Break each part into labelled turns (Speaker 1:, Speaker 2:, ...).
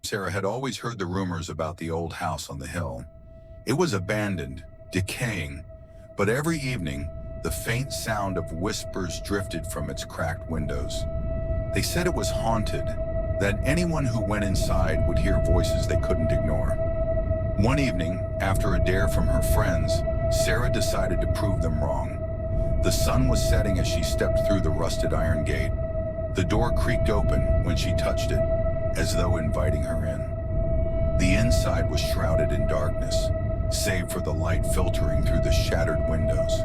Speaker 1: Sarah had always heard the rumors about the old house on the hill. It was abandoned, decaying, but every evening, the faint sound of whispers drifted from its cracked windows. They said it was haunted, that anyone who went inside would hear voices they couldn't ignore. One evening, after a dare from her friends, Sarah decided to prove them wrong. The sun was setting as she stepped through the rusted iron gate. The door creaked open when she touched it, as though inviting her in. The inside was shrouded in darkness, save for the light filtering through the shattered windows.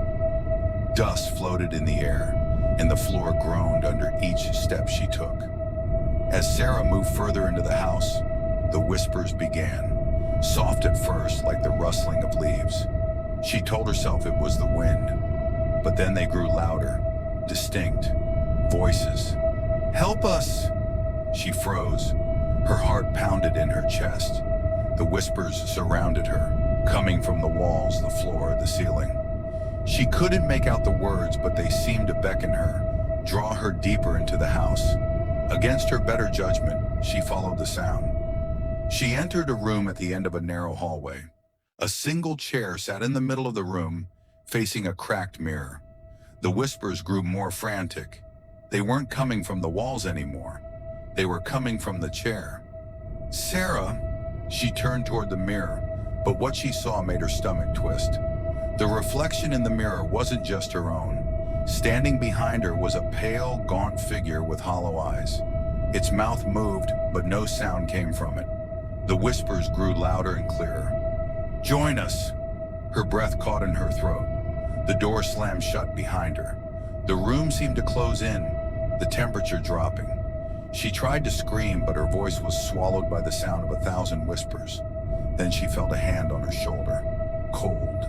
Speaker 1: Dust floated in the air, and the floor groaned under each step she took. As Sarah moved further into the house, the whispers began, soft at first like the rustling of leaves. She told herself it was the wind, but then they grew louder, distinct, voices. "Help us!" She froze. Her heart pounded in her chest. The whispers surrounded her, coming from the walls, the floor, the ceiling. She couldn't make out the words, but they seemed to beckon her, draw her deeper into the house. Against her better judgment, she followed the sound. She entered a room at the end of a narrow hallway. A single chair sat in the middle of the room, facing a cracked mirror. The whispers grew more frantic. They weren't coming from the walls anymore. They were coming from the chair. "Sarah," she turned toward the mirror, but what she saw made her stomach twist. The reflection in the mirror wasn't just her own. Standing behind her was a pale, gaunt figure with hollow eyes. Its mouth moved, but no sound came from it. The whispers grew louder and clearer. "Join us!" Her breath caught in her throat. The door slammed shut behind her. The room seemed to close in, the temperature dropping. She tried to scream, but her voice was swallowed by the sound of 1,000 whispers. Then she felt a hand on her shoulder, cold,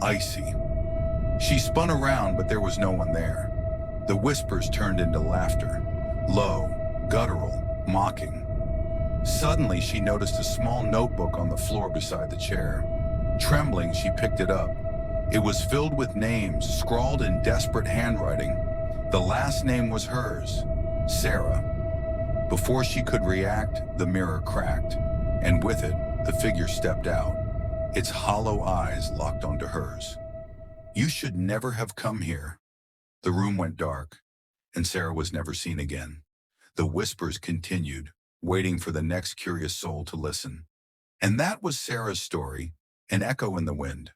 Speaker 1: icy. She spun around, but there was no one there. The whispers turned into laughter, low, guttural, mocking. Suddenly, she noticed a small notebook on the floor beside the chair. Trembling, she picked it up. It was filled with names, scrawled in desperate handwriting. The last name was hers, Sarah. Before she could react, the mirror cracked, and with it, the figure stepped out, its hollow eyes locked onto hers. "You should never have come here." The room went dark, and Sarah was never seen again. The whispers continued, waiting for the next curious soul to listen. And that was Sarah's story, an echo in the wind.